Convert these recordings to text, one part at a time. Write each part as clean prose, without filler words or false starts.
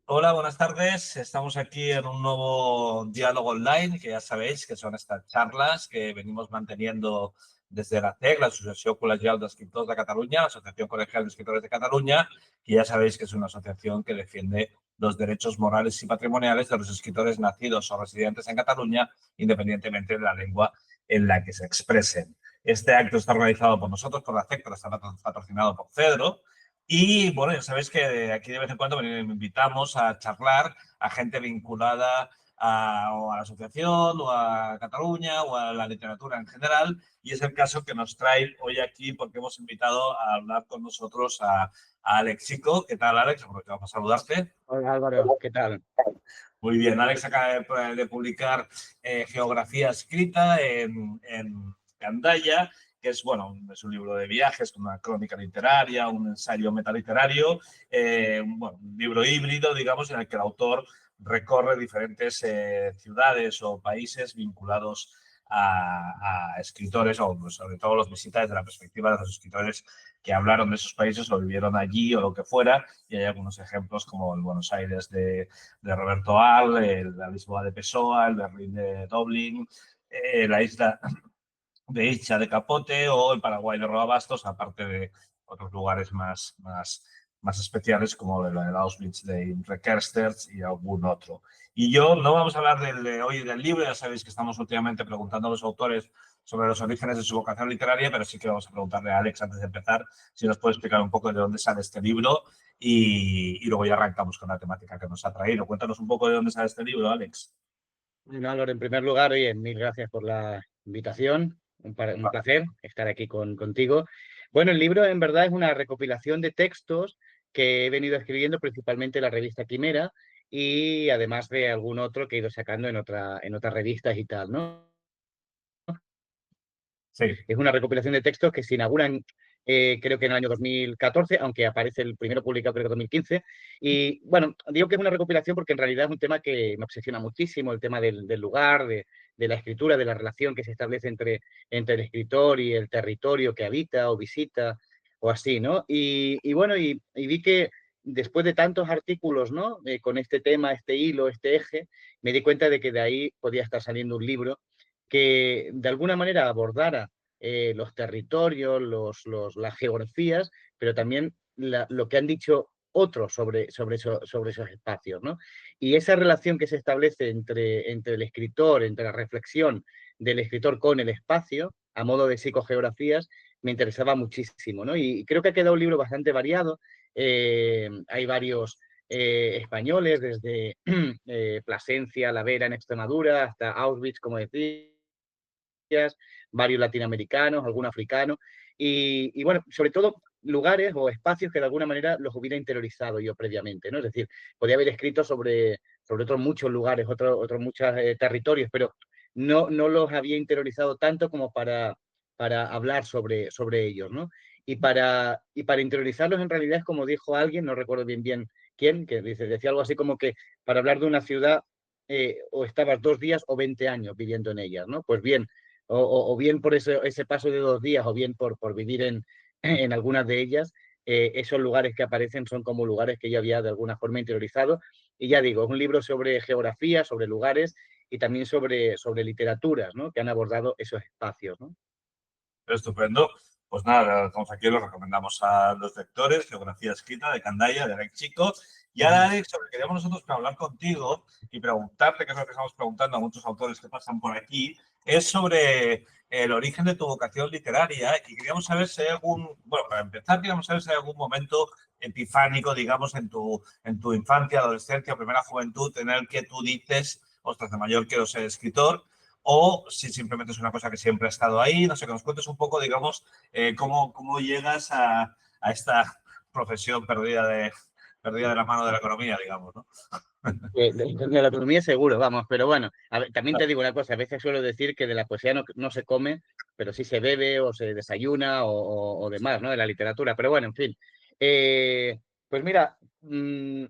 Hola, buenas tardes. Estamos aquí en un nuevo diálogo online, que ya sabéis que son estas charlas que venimos manteniendo desde la CEC, la Asociación Col·legial d'Escriptors de Cataluña, la Asociación Colegial de Escritores de Cataluña, y ya sabéis que es una asociación que defiende los derechos morales y patrimoniales de los escritores nacidos o residentes en Cataluña, independientemente de la lengua en la que se expresen. Este acto está organizado por nosotros, por la CEC, pero está patrocinado por Cedro. Y bueno, ya sabéis que aquí de vez en cuando invitamos a charlar a gente vinculada o a la asociación o a Cataluña o a la literatura en general. Y es el caso que nos trae hoy aquí porque hemos invitado a hablar con nosotros a Alex Chico. ¿Qué tal, Alex? Aprovechamos para saludarte. Hola Álvaro, ¿qué tal? Muy bien, Alex acaba de publicar Geografía escrita en Gandaya, que es, bueno, es un libro de viajes, una crónica literaria, un ensayo metaliterario, bueno, un libro híbrido, digamos, en el que el autor recorre diferentes ciudades o países vinculados a escritores, o sobre todo los visita desde la perspectiva de los escritores que hablaron de esos países o vivieron allí o lo que fuera, y hay algunos ejemplos como el Buenos Aires de Roberto Al, la Lisboa de Pessoa, el Berlín de Dublín, la isla de Icha de Capote o el Paraguay de Roa Bastos, aparte de otros lugares más especiales como el Auschwitz de Imre Kertész y algún otro. Y yo no vamos a hablar de hoy del libro, ya sabéis que estamos últimamente preguntando a los autores sobre los orígenes de su vocación literaria, pero sí que vamos a preguntarle a Alex antes de empezar si nos puede explicar un poco de dónde sale este libro y luego ya arrancamos con la temática que nos ha traído. Cuéntanos un poco de dónde sale este libro, Alex. Bueno, Álvaro, en primer lugar, oye, mil gracias por la invitación. Un placer estar aquí contigo. Bueno, el libro en verdad es una recopilación de textos que he venido escribiendo principalmente en la revista Quimera y además de algún otro que he ido sacando en otras revistas y tal, ¿no? Sí. Es una recopilación de textos que se inauguran, creo que en el año 2014, aunque aparece el primero publicado creo que en 2015. Y bueno, digo que es una recopilación porque en realidad es un tema que me obsesiona muchísimo, el tema del lugar, de la escritura, de la relación que se establece entre el escritor y el territorio que habita o visita o así, ¿no? Y bueno, y vi que después de tantos artículos, ¿no? Con este tema, este hilo, este eje, me di cuenta de que de ahí podía estar saliendo un libro que de alguna manera abordara los territorios, las geografías, pero también lo que han dicho otros sobre esos espacios, ¿no? Y esa relación que se establece entre el escritor, entre la reflexión del escritor con el espacio, a modo de psicogeografías, me interesaba muchísimo, ¿no? Y creo que ha quedado un libro bastante variado. Hay varios españoles, desde Plasencia, La Vera en Extremadura, hasta Auschwitz, como decía, varios latinoamericanos, algún africano, y bueno, sobre todo lugares o espacios que de alguna manera los hubiera interiorizado yo previamente, ¿no? Es decir, podía haber escrito sobre otros muchos lugares, otros muchos territorios, pero no los había interiorizado tanto como para hablar sobre ellos, ¿no? Y para interiorizarlos en realidad es como dijo alguien, no recuerdo bien quién, que decía algo así como que para hablar de una ciudad o estabas 2 días o 20 años viviendo en ella, ¿no? Pues bien, o bien por ese paso de 2 días, o bien por vivir en algunas de ellas, esos lugares que aparecen son como lugares que yo había de alguna forma interiorizado. Y ya digo, es un libro sobre geografía, sobre lugares y también sobre literaturas, ¿no? Que han abordado esos espacios, ¿no? Estupendo. Pues nada, lo dejamos aquí, lo recomendamos a los lectores, Geografía escrita de Candaya, de Alex Chico. Y ahora, Alex, lo que queríamos nosotros para hablar contigo y preguntarte, que es lo que estamos preguntando a muchos autores que pasan por aquí, es sobre el origen de tu vocación literaria. Y queríamos saber si hay bueno, para empezar, queríamos saber si hay algún momento epifánico, digamos, en tu infancia, adolescencia, primera juventud, en el que tú dices, ostras, de mayor quiero ser escritor, o si simplemente es una cosa que siempre ha estado ahí. No sé, que nos cuentes un poco, digamos, cómo llegas a esta profesión perdida de la mano de la economía, digamos, ¿no? De la economía seguro, vamos, pero bueno, a ver, también te digo una cosa, a veces suelo decir que de la poesía no se come, pero sí se bebe o se desayuna o demás, ¿no? De la literatura, pero bueno, en fin. Pues mira, yo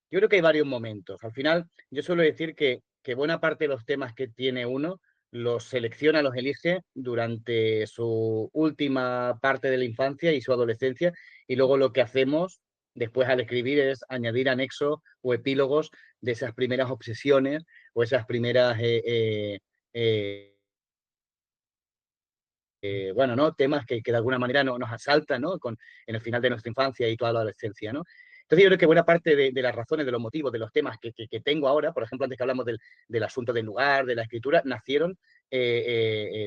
creo que hay varios momentos. Al final, yo suelo decir que buena parte de los temas que tiene uno los selecciona, los elige durante su última parte de la infancia y su adolescencia, y luego lo que hacemos después al escribir es añadir anexos o epílogos de esas primeras obsesiones o esas primeras eh, bueno, ¿no? Temas que de alguna manera nos asaltan, ¿no? En el final de nuestra infancia y toda la adolescencia, ¿no? Entonces yo creo que buena parte de las razones, de los motivos, de los temas que tengo ahora, por ejemplo, antes que hablamos del asunto del lugar, de la escritura, nacieron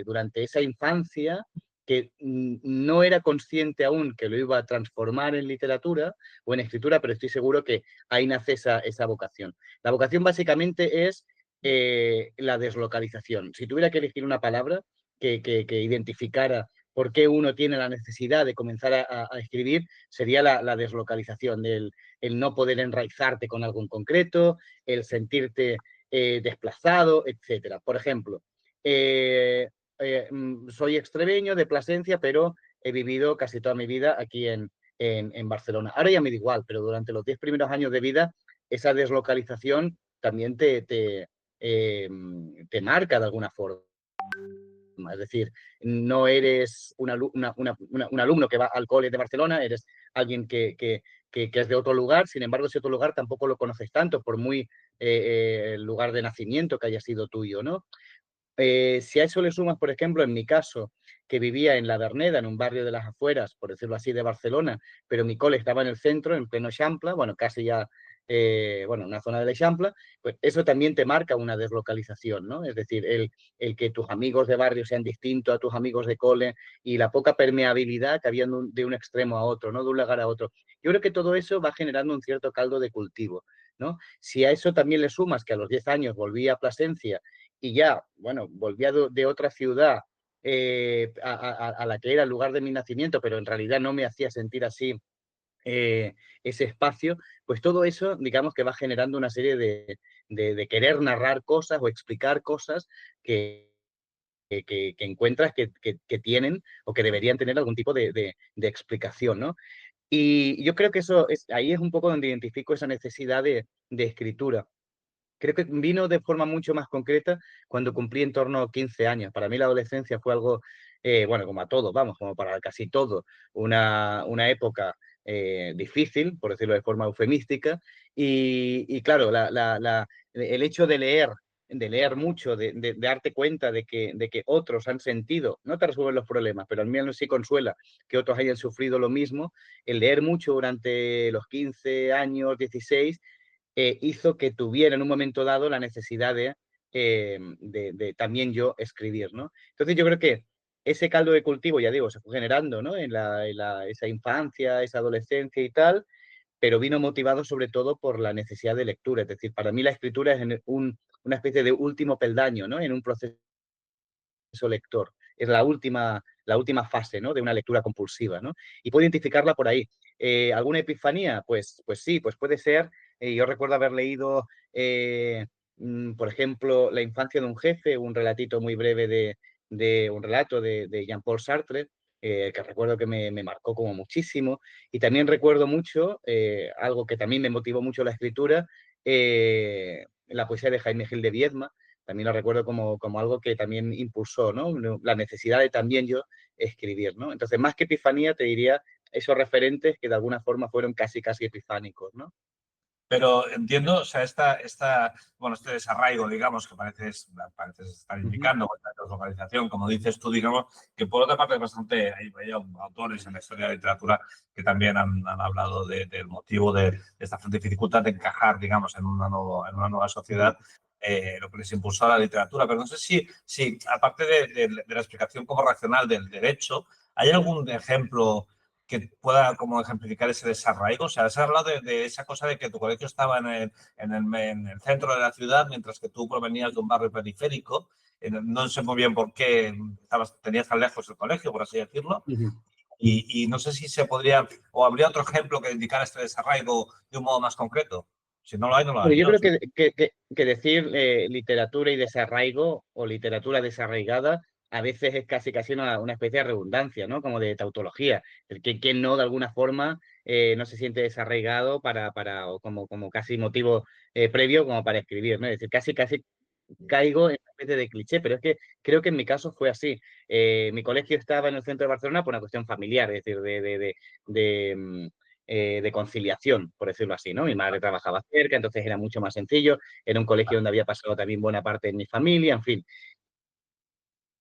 durante esa infancia que no era consciente aún que lo iba a transformar en literatura o en escritura, pero estoy seguro que ahí nace esa vocación. La vocación básicamente es la deslocalización. Si tuviera que elegir una palabra, que identificara por qué uno tiene la necesidad de comenzar a escribir, sería la deslocalización, el no poder enraizarte con algo en concreto, el sentirte desplazado, etcétera. Por ejemplo, soy extremeño de Plasencia, pero he vivido casi toda mi vida aquí en Barcelona. Ahora ya me da igual, pero durante los 10 primeros años de vida, esa deslocalización también te marca de alguna forma. Es decir, no eres un alumno que va al cole de Barcelona, eres alguien que es de otro lugar, sin embargo, ese otro lugar tampoco lo conoces tanto, por muy el lugar de nacimiento que haya sido tuyo, ¿no? Si a eso le sumas, por ejemplo, en mi caso, que vivía en La Verneda, en un barrio de las afueras, por decirlo así, de Barcelona, pero mi cole estaba en el centro, en pleno Eixample, bueno, casi ya, bueno, una zona del Eixample, pues eso también te marca una deslocalización, ¿no? Es decir, el que tus amigos de barrio sean distintos a tus amigos de cole y la poca permeabilidad que había de un extremo a otro, ¿no? De un lugar a otro. Yo creo que todo eso va generando un cierto caldo de cultivo, ¿no? Si a eso también le sumas que a los 10 años volví a Plasencia y ya, bueno, volvía de otra ciudad a la que era el lugar de mi nacimiento, pero en realidad no me hacía sentir así ese espacio, pues todo eso, digamos que va generando una serie de querer narrar cosas o explicar cosas que encuentras que tienen o que deberían tener algún tipo de explicación, ¿no? Y yo creo que ahí es un poco donde identifico esa necesidad de escritura. Creo que vino de forma mucho más concreta cuando cumplí en torno a 15 años. Para mí la adolescencia fue algo, bueno, como a todos, vamos, como para casi todo, una época difícil, por decirlo de forma eufemística. Y claro, el hecho de leer mucho, de darte cuenta de que otros han sentido, no te resuelven los problemas, pero al menos sí consuela que otros hayan sufrido lo mismo, el leer mucho durante los 15 años, 16 hizo que tuviera en un momento dado la necesidad de también yo escribir, ¿no? Entonces yo creo que ese caldo de cultivo, ya digo, se fue generando, ¿no? Esa infancia, esa adolescencia y tal, pero vino motivado sobre todo por la necesidad de lectura. Es decir, para mí la escritura es una especie de último peldaño, ¿no? En un proceso lector. Es la última fase, ¿no? De una lectura compulsiva, ¿no? Y puedo identificarla por ahí. ¿Alguna epifanía? Pues sí, pues puede ser. Yo recuerdo haber leído, por ejemplo, La infancia de un jefe, un relatito muy breve un relato de Jean-Paul Sartre, que recuerdo que me marcó como muchísimo. Y también recuerdo mucho, algo que también me motivó mucho la escritura, la poesía de Jaime Gil de Viedma, también lo recuerdo como algo que también impulsó, ¿no? La necesidad de también yo escribir, ¿no? Entonces, más que epifanía, te diría esos referentes que de alguna forma fueron casi epifánicos, ¿no? Pero entiendo, o sea, bueno, este desarraigo, digamos, que parece estar indicando, esta deslocalización, como dices tú, digamos, que por otra parte es bastante, hay autores en la historia de la literatura que también han hablado del motivo de esta dificultad de encajar, digamos, en una nueva sociedad, lo que les impulsó a la literatura. Pero no sé si aparte de la explicación como racional del derecho, ¿hay algún ejemplo que pueda como ejemplificar ese desarraigo? O sea, has hablado de esa cosa de que tu colegio estaba en el centro de la ciudad, mientras que tú provenías de un barrio periférico. No sé muy bien por qué tenías tan lejos el colegio, por así decirlo. Y no sé si se podría, o habría otro ejemplo que indicara este desarraigo de un modo más concreto. Si no lo hay, no lo Pero hay. yo Yo, creo que decir literatura y desarraigo o literatura desarraigada a veces es casi una especie de redundancia, ¿no? Como de tautología. El que quien no, de alguna forma, no se siente desarraigado o como casi motivo previo como para escribir, ¿no? Es decir, casi caigo en una especie de cliché, pero es que creo que en mi caso fue así. Mi colegio estaba en el centro de Barcelona por una cuestión familiar, es decir, de de conciliación, por decirlo así, ¿no? Mi madre trabajaba cerca, entonces era mucho más sencillo, era un colegio donde había pasado también buena parte de mi familia, en fin.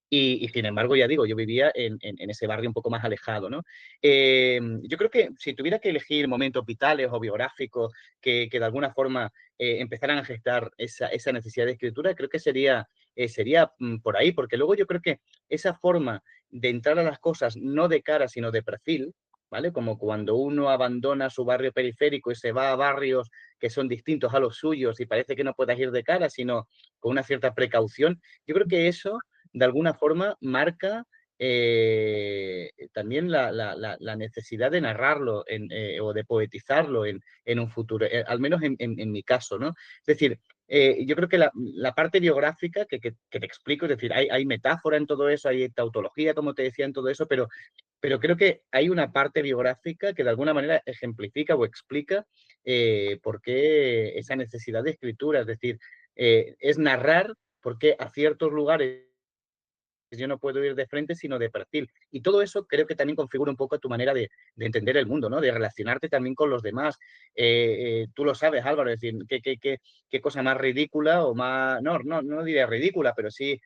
Y sin embargo, ya digo, yo vivía en ese barrio un poco más alejado, ¿no? Yo creo que si tuviera que elegir momentos vitales o biográficos que de alguna forma empezaran a gestar esa necesidad de escritura, creo que sería por ahí, porque luego yo creo que esa forma de entrar a las cosas no de cara, sino de perfil, ¿vale? Como cuando uno abandona su barrio periférico y se va a barrios que son distintos a los suyos y parece que no puedas ir de cara, sino con una cierta precaución. Yo creo que eso de alguna forma marca también la necesidad de narrarlo o de poetizarlo en un futuro, al menos en mi caso, ¿no? Es decir, yo creo que la parte biográfica que te explico, es decir, hay metáfora en todo eso, hay tautología, como te decía, en todo eso, pero creo que hay una parte biográfica que de alguna manera ejemplifica o explica por qué esa necesidad de escritura, es decir, es narrar por qué a ciertos lugares yo no puedo ir de frente, sino de perfil. Y todo eso creo que también configura un poco tu manera de entender el mundo, ¿no? De relacionarte también con los demás. Tú lo sabes, Álvaro, es decir, qué cosa más ridícula o más, no diría ridícula, pero sí,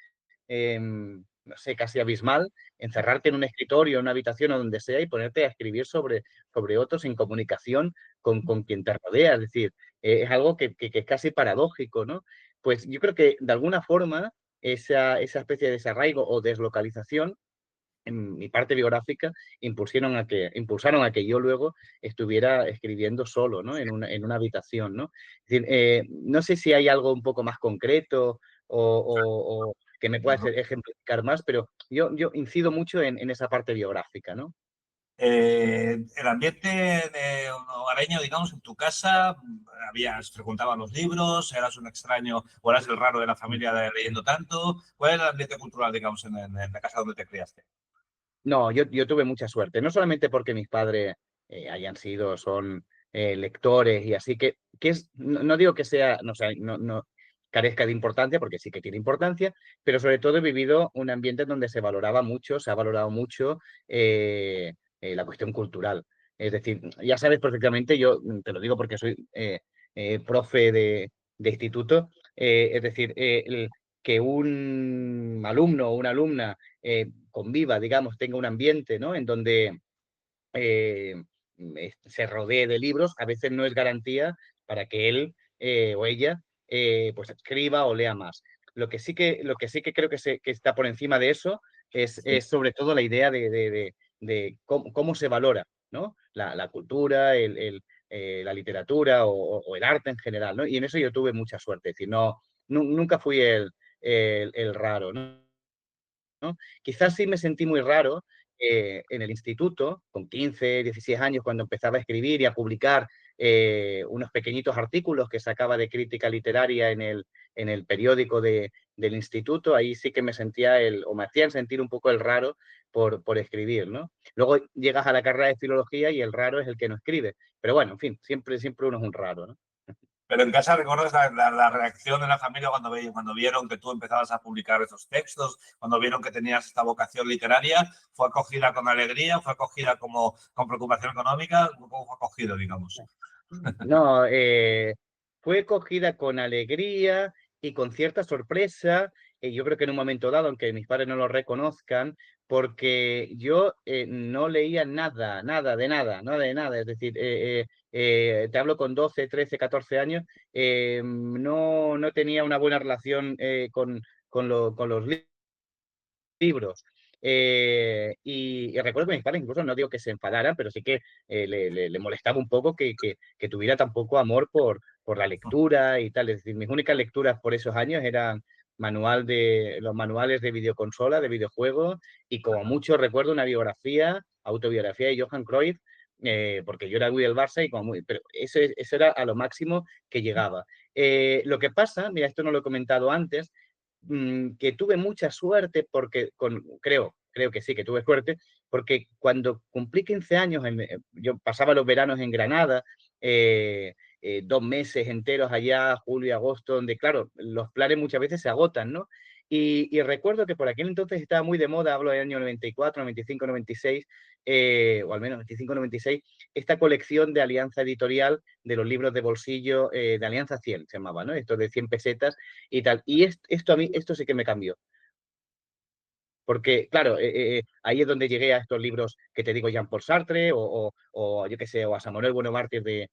no sé, casi abismal, encerrarte en un escritorio, en una habitación o donde sea y ponerte a escribir sobre otros en comunicación con quien te rodea. Es decir, es algo que es casi paradójico, ¿no? Pues yo creo que de alguna forma esa especie de desarraigo o deslocalización en mi parte biográfica impulsaron a que yo luego estuviera escribiendo solo, ¿no? En una habitación, ¿no? Es decir, no sé si hay algo un poco más concreto o que me pueda ejemplificar más, pero yo incido mucho en esa parte biográfica, ¿no? El ambiente de hogareño, digamos, en tu casa, frecuentabas los libros, eras un extraño o eras el raro de la familia leyendo tanto. ¿Cuál era el ambiente cultural, digamos, en la casa donde te criaste? No, yo tuve mucha suerte, no solamente porque mis padres son lectores y así, no digo que sea, no, sé, no carezca de importancia, porque sí que tiene importancia, pero sobre todo he vivido un ambiente donde se ha valorado mucho la cuestión cultural. Es decir, ya sabes perfectamente, yo te lo digo porque soy profe de instituto, es decir, que un alumno o una alumna conviva, digamos, tenga un ambiente, ¿no? En donde eh, se rodee de libros, a veces no es garantía para que él o ella pues escriba o lea más. Lo que sí que creo que está por encima de eso es sobre todo la idea de cómo se valora, ¿no? La cultura, la literatura o el arte en general, ¿no? Y en eso yo tuve mucha suerte, es decir, nunca fui el raro, ¿no? ¿no? Quizás sí me sentí muy raro en el instituto, con 15, 16 años, cuando empezaba a escribir y a publicar unos pequeñitos artículos que sacaba de crítica literaria en el periódico del instituto. Ahí sí que me sentía o me hacían sentir un poco el raro por escribir, ¿no? Luego llegas a la carrera de filología y el raro es el que no escribe. Pero bueno, en fin, siempre uno es un raro, ¿no? Pero en casa recuerdas la reacción de la familia cuando vieron que tú empezabas a publicar esos textos, cuando vieron que tenías esta vocación literaria. ¿Fue acogida con alegría? ¿Fue acogida como con preocupación económica? ¿Cómo fue acogido, digamos? No, fue cogida con alegría y con cierta sorpresa. Yo creo que en un momento dado, aunque mis padres no lo reconozcan, porque yo no leía nada, nada de nada, nada de nada. Es decir, te hablo con 12, 13, 14 años, no tenía una buena relación con los libros. Y recuerdo que mis padres incluso no digo que se enfadaran, pero sí que le molestaba un poco que tuviera tan poco amor por la lectura y tal. Es decir, mis únicas lecturas por esos años eran los manuales de videoconsola, de videojuegos, y como mucho recuerdo una autobiografía de Johan Cruyff, porque yo era muy del Barça, pero eso era a lo máximo que llegaba. Lo que pasa, mira, esto no lo he comentado antes, que tuve mucha suerte porque, creo que sí, que tuve suerte, porque cuando cumplí 15 años, yo pasaba los veranos en Granada, 2 meses enteros allá, julio y agosto, donde, claro, los planes muchas veces se agotan, ¿no? Y recuerdo que por aquel entonces estaba muy de moda, hablo del año 94, 95, 96, o al menos 95, 96, esta colección de Alianza Editorial de los libros de bolsillo de Alianza 100, se llamaba, ¿no? Esto de 100 pesetas y tal. Y esto a mí, esto sí que me cambió. Porque, claro, ahí es donde llegué a estos libros que te digo, Jean-Paul Sartre, o yo qué sé, o a Samuel Bueno Mártir de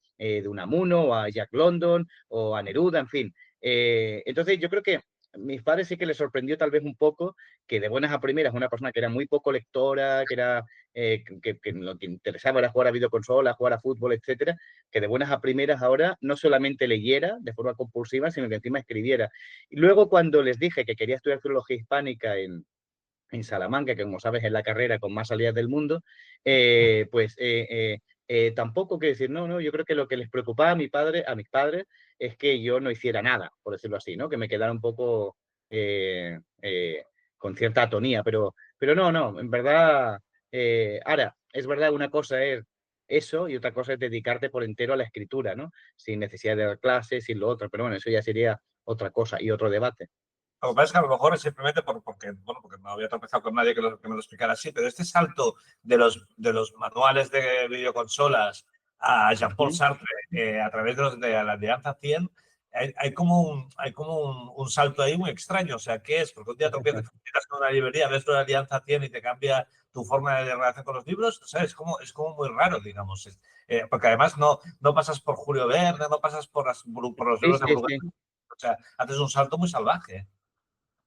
Unamuno, o a Jack London, o a Neruda, en fin. Entonces, yo creo que a mis padres sí que les sorprendió tal vez un poco que de buenas a primeras una persona que era muy poco lectora, que era que lo que interesaba era jugar a videoconsolas, jugar a fútbol, etcétera, que de buenas a primeras ahora no solamente leyera de forma compulsiva, sino que encima escribiera. Y luego cuando les dije que quería estudiar filología hispánica en Salamanca, que como sabes es la carrera con más salidas del mundo, tampoco quiero decir, no, yo creo que lo que les preocupaba a mis padres es que yo no hiciera nada, por decirlo así, ¿no? Que me quedara un poco eh, eh, con cierta atonía, pero no, en verdad, ahora, es verdad, una cosa es eso y otra cosa es dedicarte por entero a la escritura, ¿no? Sin necesidad de dar clases, sin lo otro, pero bueno, eso ya sería otra cosa y otro debate. Lo que pasa es que a lo mejor es simplemente porque no había tropezado con nadie que me lo explicara así, pero este salto de los manuales de videoconsolas a Jean-Paul Ujú. Sartre a través de la Alianza 100, hay como un salto ahí muy extraño. O sea, ¿qué es? Porque un día te empiezas con una librería, ves la Alianza 100 y te cambia tu forma de relación con los libros. O sea, es como muy raro, digamos. Porque además no pasas por Julio Verne, no pasas por los Sí, libros de sí, Bruguera. sí. O sea, haces un salto muy salvaje.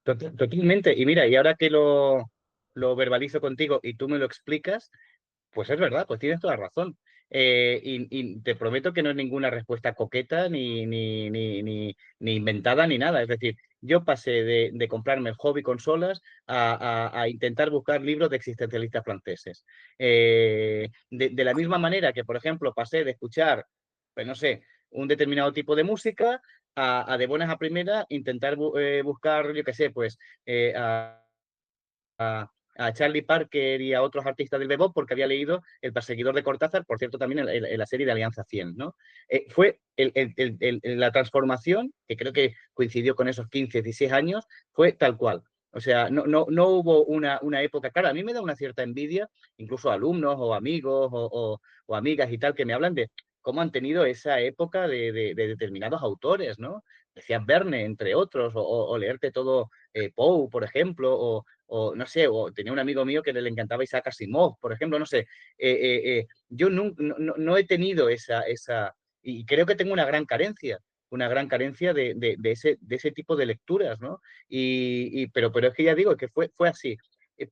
Totalmente. Y mira, y ahora que lo verbalizo contigo y tú me lo explicas, pues es verdad, pues tienes toda razón. Y te prometo que no es ninguna respuesta coqueta, ni inventada, ni nada. Es decir, yo pasé de comprarme hobby consolas a intentar buscar libros de existencialistas franceses. De la misma manera que, por ejemplo, pasé de escuchar, pues no sé, un determinado tipo de música a de buenas a primeras intentar buscar, yo qué sé, pues a Charlie Parker y a otros artistas del bebop porque había leído El perseguidor de Cortázar, por cierto, también en la serie de Alianza 100, ¿no? Fue la transformación, que creo que coincidió con esos 15, 16 años, fue tal cual. O sea, no hubo una época, claro, a mí me da una cierta envidia, incluso alumnos o amigos o amigas y tal, que me hablan de cómo han tenido esa época de determinados autores, ¿no? Decías Verne, entre otros, o leerte todo Poe, por ejemplo, o no sé, o tenía un amigo mío que le encantaba Isaac Asimov, por ejemplo, no sé. Yo no he tenido y creo que tengo una gran carencia de ese tipo de lecturas, ¿no? Pero es que ya digo que fue así.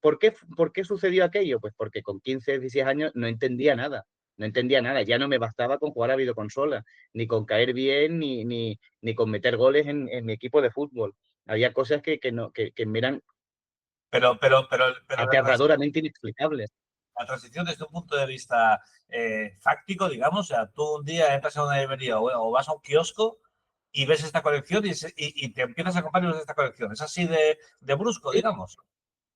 ¿Por qué sucedió aquello? Pues porque con 15, 16 años no entendía nada. No entendía nada, ya no me bastaba con jugar a videoconsola, ni con caer bien, ni con meter goles en mi equipo de fútbol. Había cosas que me eran Pero aterradoramente inexplicables. la transición desde un punto de vista fáctico, digamos, o sea, tú un día entras a una librería o vas a un kiosco y ves esta colección y te empiezas a comprar libros de esta colección. Es así de brusco, Sí, digamos.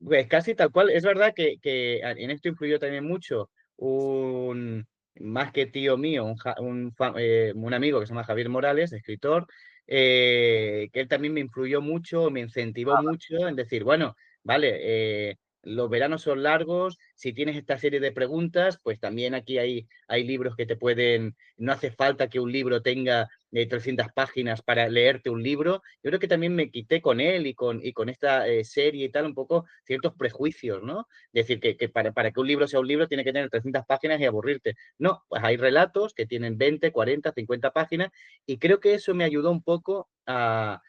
pues casi tal cual. Es verdad que en esto influyó también mucho un, más que tío mío, un amigo que se llama Javier Morales, escritor, que él también me influyó mucho, me incentivó mucho en decir, bueno, vale, los veranos son largos, si tienes esta serie de preguntas, pues también aquí hay libros que te pueden, no hace falta que un libro tenga 300 páginas para leerte un libro. Yo creo que también me quité con él y con esta serie y tal un poco ciertos prejuicios, ¿no? Es decir, que para que un libro sea un libro tiene que tener 300 páginas y aburrirte. No, pues hay relatos que tienen 20, 40, 50 páginas y creo que eso me ayudó un poco a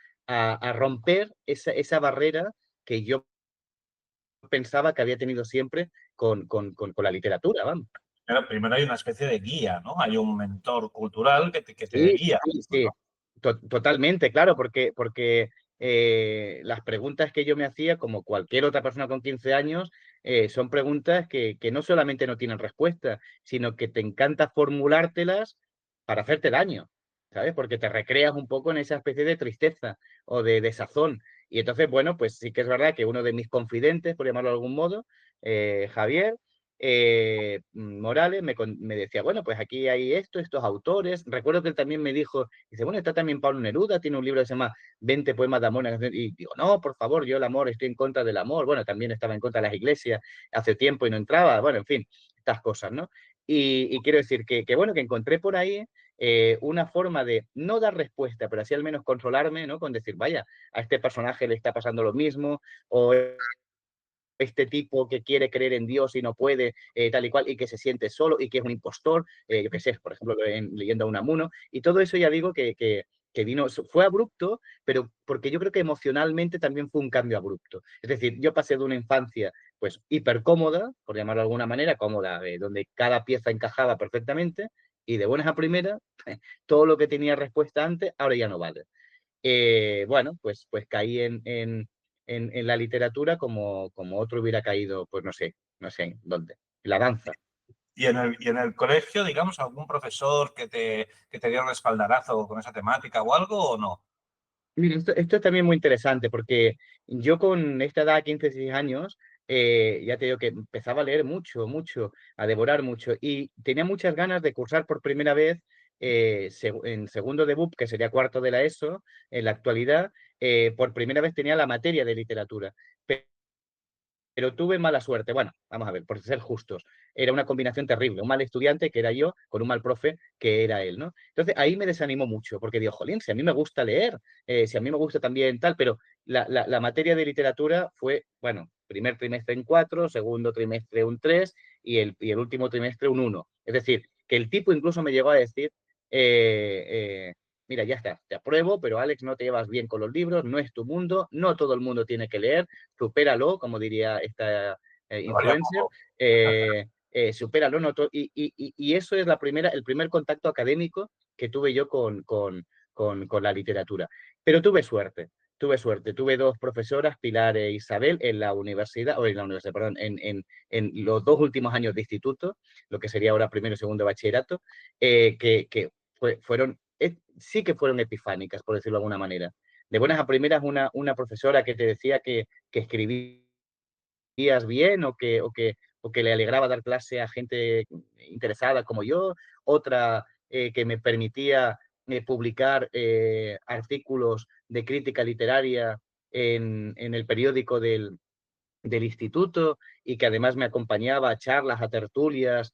romper esa barrera que yo pensaba que había tenido siempre con la literatura, vamos. Pero primero hay una especie de guía, ¿no? Hay un mentor cultural que te Sí, guía, sí, sí, ¿no? totalmente, claro, porque las preguntas que yo me hacía, como cualquier otra persona con 15 años, son preguntas que no solamente no tienen respuesta, sino que te encanta formulártelas para hacerte daño, ¿sabes? Porque te recreas un poco en esa especie de tristeza o de desazón. Y entonces, bueno, pues sí que es verdad que uno de mis confidentes, por llamarlo de algún modo, Javier, Morales me decía, bueno, pues aquí hay estos autores. Recuerdo que él también me dijo, dice, bueno, está también Pablo Neruda, tiene un libro que se llama 20 poemas de amor. Y digo, no, por favor, yo el amor, estoy en contra del amor. Bueno, también estaba en contra de las iglesias hace tiempo y no entraba. Bueno, en fin, estas cosas, ¿no? Y quiero decir que, bueno, que encontré por ahí una forma de no dar respuesta, pero así al menos controlarme, ¿no? Con decir, vaya, a este personaje le está pasando lo mismo, o este tipo que quiere creer en Dios y no puede, tal y cual, y que se siente solo y que es un impostor, yo qué sé, por ejemplo, leyendo a Unamuno, y todo eso ya digo que vino, fue abrupto, pero porque yo creo que emocionalmente también fue un cambio abrupto. Es decir, yo pasé de una infancia pues hiper cómoda, por llamarlo de alguna manera, cómoda, donde cada pieza encajaba perfectamente, y de buenas a primeras, todo lo que tenía respuesta antes, ahora ya no vale. Bueno, pues caí en la literatura como otro hubiera caído, pues no sé dónde, en la danza. Y en el colegio, digamos, algún profesor que te dio un espaldarazo con esa temática o algo o no? Mira, esto es también muy interesante porque yo con esta edad, 15, 16 años, ya te digo que empezaba a leer mucho, mucho, a devorar mucho y tenía muchas ganas de cursar por primera vez en segundo de BUP, que sería cuarto de la ESO, en la actualidad, por primera vez tenía la materia de literatura. Pero tuve mala suerte. Bueno, vamos a ver, por ser justos, era una combinación terrible. Un mal estudiante, que era yo, con un mal profe, que era él, ¿no? Entonces ahí me desanimó mucho, porque digo, jolín, si a mí me gusta leer, si a mí me gusta también tal, pero la materia de literatura fue, bueno, primer trimestre en 4, segundo trimestre un 3 y el último trimestre un 1. Es decir, que el tipo incluso me llegó a decir, mira, ya está, te apruebo, pero Alex, no te llevas bien con los libros, no es tu mundo, no todo el mundo tiene que leer, supéralo, como diría esta Me valía influencer, poco. supéralo. No y eso es el primer contacto académico que tuve yo con la literatura. Pero tuve dos profesoras, Pilar e Isabel, perdón, en los 2 últimos años de instituto, lo que sería ahora primero y segundo bachillerato, que fueron, sí que fueron epifánicas, por decirlo de alguna manera. De buenas a primeras, una profesora que te decía que escribías bien o que le alegraba dar clase a gente interesada como yo, otra que me permitía publicar artículos de crítica literaria en el periódico del instituto y que además me acompañaba a charlas, a tertulias,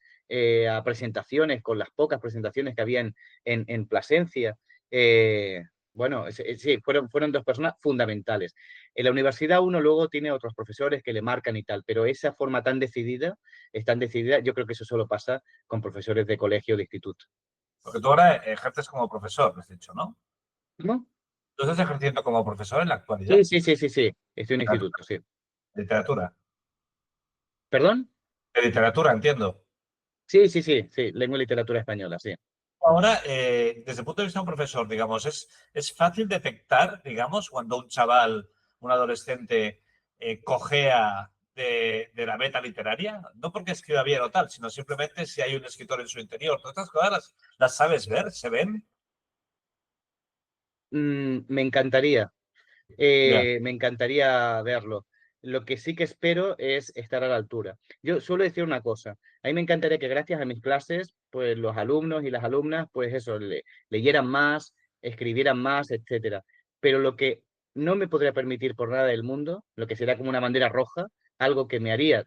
a presentaciones, con las pocas presentaciones que había en Plasencia. Eh, bueno, sí, fueron dos personas fundamentales. En la universidad uno luego tiene otros profesores que le marcan y tal, pero esa forma tan decidida, yo creo que eso solo pasa con profesores de colegio o de instituto. Porque tú ahora ejerces como profesor, me has dicho, ¿no? ¿No? ¿Tú estás ejerciendo como profesor en la Sí, actualidad? sí, sí, sí, sí, estoy en instituto, sí. Literatura. ¿Perdón? De literatura, entiendo. Sí, sí, sí, sí, lengua y literatura española, sí. Ahora, desde el punto de vista de un profesor, digamos, es fácil detectar, digamos, cuando un chaval, un adolescente, cojea de la meta literaria, no porque escriba bien o tal, sino simplemente si hay un escritor en su interior. Todas estas cosas las sabes ver, se ven. Me encantaría. Ya. Me encantaría verlo. Lo que sí que espero es estar a la altura. Yo suelo decir una cosa. A mí me encantaría que gracias a mis clases, pues los alumnos y las alumnas, pues eso, leyeran más, escribieran más, etcétera. Pero lo que no me podría permitir por nada del mundo, lo que sería como una bandera roja, algo que me haría,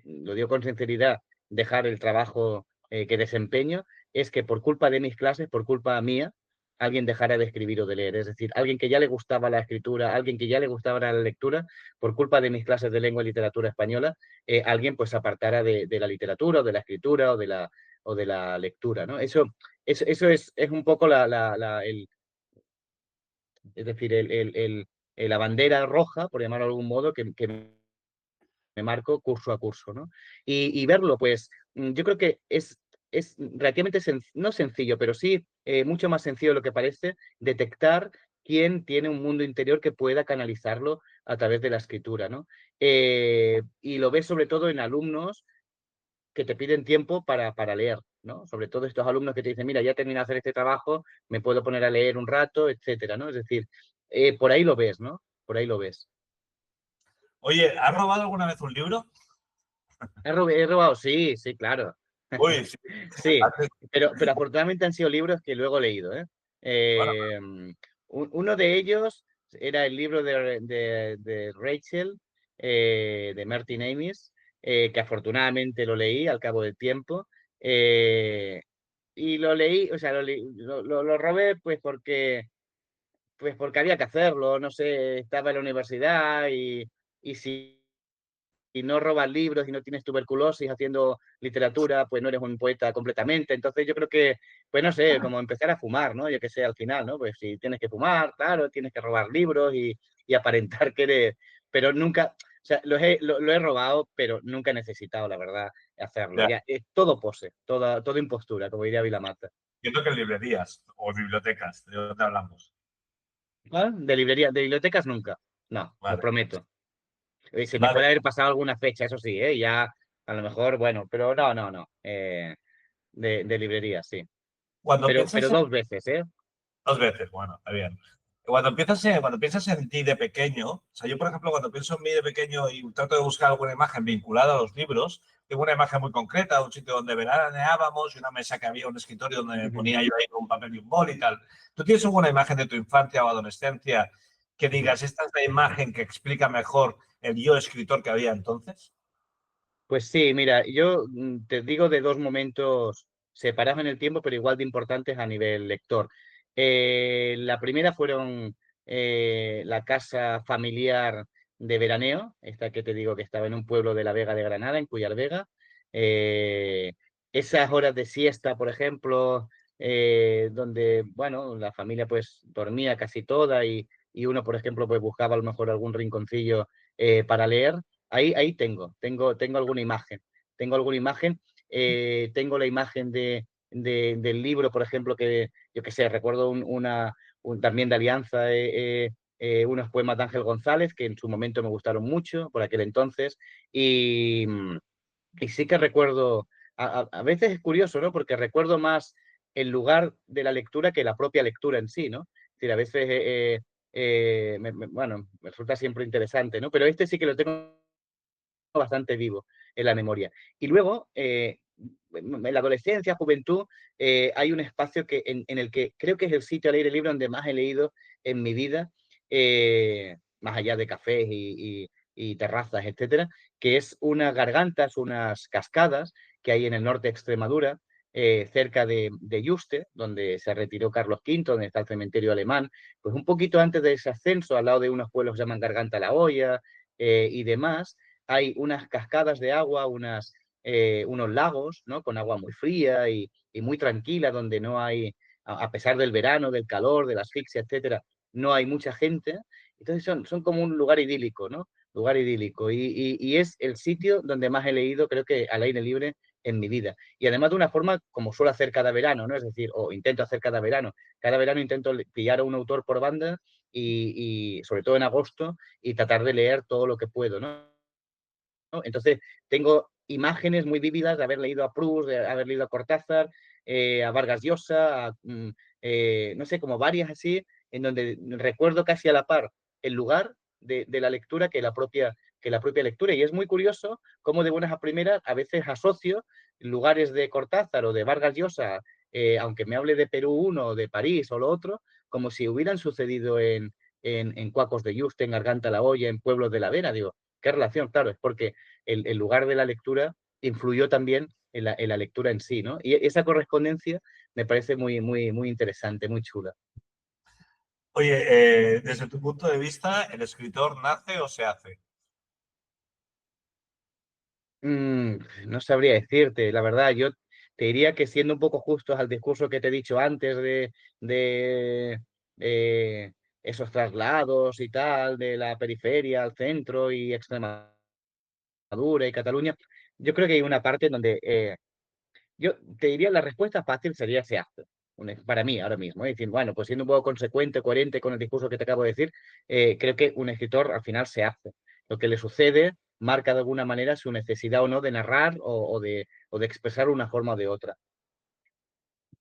lo digo con sinceridad, dejar el trabajo que desempeño, es que por culpa de mis clases, por culpa mía, alguien dejara de escribir o de leer. Es decir, alguien que ya le gustaba la escritura, alguien que ya le gustaba la lectura, por culpa de mis clases de lengua y literatura española, alguien pues se apartara de la literatura o de la escritura o de la lectura, ¿no? Eso es un poco es decir, la bandera roja, por llamarlo de algún modo, que me marco curso a curso, ¿no? Y verlo, pues yo creo que es relativamente, no sencillo, pero sí mucho más sencillo de lo que parece, detectar quién tiene un mundo interior que pueda canalizarlo a través de la escritura, ¿no? Y lo ves sobre todo en alumnos que te piden tiempo para leer, ¿no? Sobre todo estos alumnos que te dicen, mira, ya terminé de hacer este trabajo, me puedo poner a leer un rato, etcétera, ¿no? Es decir, por ahí lo ves, ¿no? Por ahí lo ves. Oye, ¿has robado alguna vez un libro? He robado, sí, sí, claro. Uy, sí. Sí, pero afortunadamente han sido libros que luego he leído, ¿eh? Bueno, Eh, Uno de ellos era el libro de Rachel, de Martin Amis, que afortunadamente lo leí al cabo del tiempo. eh, y lo leí, o sea, lo robé pues porque había que hacerlo, no sé, estaba en la universidad y si no robas libros y no tienes tuberculosis haciendo literatura, pues no eres un poeta completamente. Entonces yo creo que, pues no sé, como empezar a fumar, ¿no? Yo qué sé, al final, ¿no? Pues si tienes que fumar, claro, tienes que robar libros y aparentar que eres, pero nunca, o sea, lo he robado, pero nunca he necesitado, la verdad, hacerlo. ya. Ya, es todo pose, toda impostura, como diría Vilamata. Entiendo que en librerías o bibliotecas, ¿de dónde hablamos? ¿Ah? De librería, de bibliotecas nunca. No, lo Vale, prometo. Se me vale. puede haber pasado alguna fecha, eso sí, ¿eh? Ya, a lo mejor, bueno, pero no, no, no. De librería, sí. Cuando Pero piensas dos veces, ¿eh? Dos veces, bueno, está bien. Cuando piensas en ti de pequeño, o sea, yo, por ejemplo, cuando pienso en mí de pequeño y trato de buscar alguna imagen vinculada a los libros, tengo una imagen muy concreta, un sitio donde veraneábamos y una mesa que había, un escritorio donde me Ujú, ponía yo ahí con un papel y un bol y tal. ¿Tú tienes alguna imagen de tu infancia o adolescencia que ujú. digas, esta es la imagen que explica mejor el yo escritor que había entonces? Pues sí, mira, yo te digo de dos momentos separados en el tiempo, pero igual de importantes a nivel lector. La primera fueron la casa familiar de veraneo, esta que te digo que estaba en un pueblo de la Vega de Granada, en Cuyar Vega. Eh, Esas horas de siesta, por ejemplo, donde, bueno, la familia pues dormía casi toda y uno, por ejemplo, pues buscaba a lo mejor algún rinconcillo para leer. Ahí tengo alguna imagen. Tengo alguna imagen. Tengo la imagen del libro, por ejemplo, que yo qué sé, recuerdo también de Alianza, unos poemas de Ángel González, que en su momento me gustaron mucho, por aquel entonces. Y, y sí que recuerdo, a veces es curioso, ¿no? Porque recuerdo más el lugar de la lectura que la propia lectura en sí, ¿no? Es decir, a veces, bueno, me resulta siempre interesante, ¿no? Pero este sí que lo tengo bastante vivo en la memoria. Y luego, en la adolescencia, juventud, hay un espacio en el que creo que es el sitio al aire libre donde más he leído en mi vida, más allá de cafés y terrazas, etcétera, que es unas gargantas, unas cascadas que hay en el norte de Extremadura, cerca de Yuste, donde se retiró Carlos V, donde está el cementerio alemán, pues un poquito antes de ese ascenso, al lado de unos pueblos que se llaman Garganta la Hoya y demás, hay unas cascadas de agua, unos lagos, ¿no? Con agua muy fría y muy tranquila, donde no hay, a pesar del verano, del calor, de la asfixia, etcétera, no hay mucha gente. Entonces son como un lugar idílico, ¿no? Lugar idílico. Y es el sitio donde más he leído, creo que al aire libre en mi vida. Y además de una forma como suelo hacer cada verano, ¿no? Es decir, o intento hacer cada verano. Cada verano intento pillar a un autor por banda y sobre todo en agosto, y tratar de leer todo lo que puedo, ¿no? Entonces, tengo imágenes muy vívidas de haber leído a Proust, de haber leído a Cortázar, a Vargas Llosa, no sé, como varias así, en donde recuerdo casi a la par el lugar de la lectura que la propia lectura. Y es muy curioso cómo de buenas a primeras a veces asocio lugares de Cortázar o de Vargas Llosa, aunque me hable de Perú uno o de París o lo otro, como si hubieran sucedido en Cuacos de Yuste, en Garganta la Olla, en Pueblos de la Vera. Digo, ¿qué relación? Claro, es porque el lugar de la lectura influyó también en la lectura en sí, ¿no? Y esa correspondencia me parece muy, muy, muy interesante, muy chula. Oye, desde tu punto de vista, ¿el escritor nace o se hace? Mm, no sabría decirte, la verdad, yo te diría que siendo un poco justos al discurso que te he dicho antes de esos traslados y tal, de la periferia al centro y Extremadura y Cataluña, yo creo que hay una parte en donde yo te diría la respuesta fácil sería se hace. Para mí, ahora mismo. Es decir, bueno, pues siendo un poco consecuente, coherente con el discurso que te acabo de decir, creo que un escritor al final se hace. Lo que le sucede marca de alguna manera su necesidad o no de narrar o de expresar una forma o de otra.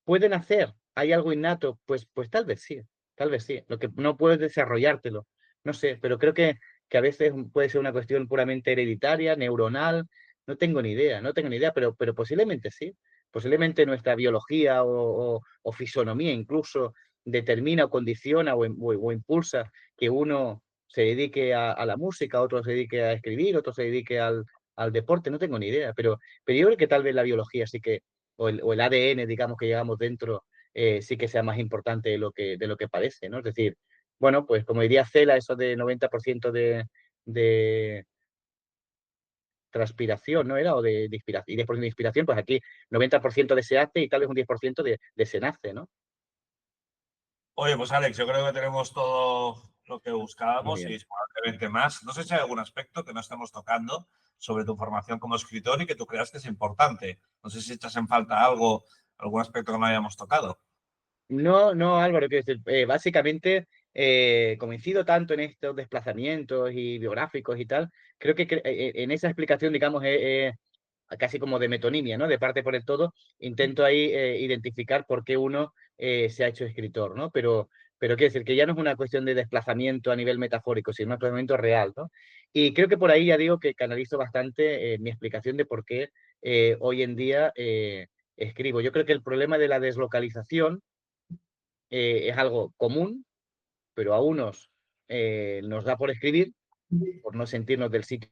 ¿Pueden hacer? ¿Hay algo innato? Pues tal vez sí, tal vez sí. Lo que no puedes desarrollártelo, no sé, pero creo que a veces puede ser una cuestión puramente hereditaria, neuronal, No tengo ni idea, no tengo ni idea, pero posiblemente sí. Posiblemente nuestra biología o fisonomía incluso determina o condiciona o impulsa que uno se dedique a la música, otro se dedique a escribir, otro se dedique al deporte, no tengo ni idea, pero yo creo que tal vez la biología sí que, o el ADN, digamos, que llevamos dentro, sí que sea más importante de lo que parece, ¿no? Es decir, bueno, pues como diría Cela, eso de 90% de transpiración, ¿no era? O de inspiración, y 10% de inspiración, pues aquí 90% de se hace y tal vez un 10% de se nace, ¿no? Oye, pues Alex, yo creo que tenemos todo lo que Muy buscábamos bien. y probablemente más. No sé si hay algún aspecto que no estemos tocando sobre tu formación como escritor y que tú creas que es importante. No sé si echas en falta algo, algún aspecto que no hayamos tocado. No, no, Álvaro, quiero decir, básicamente coincido tanto en estos desplazamientos y biográficos y tal, creo que en esa explicación, digamos, casi como de metonimia, ¿no? De parte por el todo, intento ahí identificar por qué uno se ha hecho escritor, ¿no? Pero quiero decir que ya no es una cuestión de desplazamiento a nivel metafórico, sino un desplazamiento real, ¿no? Y creo que por ahí ya digo que canalizo bastante mi explicación de por qué hoy en día escribo. Yo creo que el problema de la deslocalización es algo común, pero a unos nos da por escribir, por no sentirnos del sitio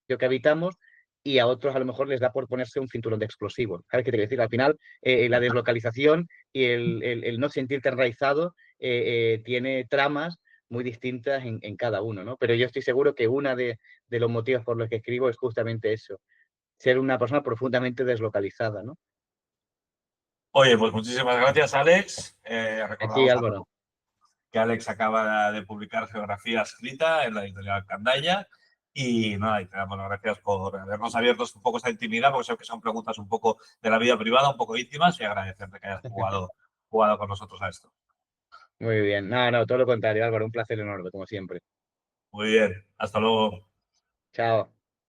que habitamos, y a otros a lo mejor les da por ponerse un cinturón de explosivos. ¿Sabes qué te quiero decir? Al final, la deslocalización y el no sentirte enraizado tiene tramas muy distintas en cada uno, ¿no? Pero yo estoy seguro que uno de los motivos por los que escribo es justamente eso, ser una persona profundamente deslocalizada, ¿no? Oye, pues muchísimas gracias, Alex. Aquí, Recordamos a Álvaro. todos que Alex acaba de publicar Geografía Escrita en la editorial Candaya. Y nada, y te damos las gracias por habernos abierto un poco esta intimidad, porque sé que son preguntas un poco de la vida privada, un poco íntimas, y agradecerte que hayas jugado con nosotros a esto. Muy bien. No, no, todo lo contrario, Álvaro, un placer enorme, como siempre. Muy bien, hasta luego. Chao.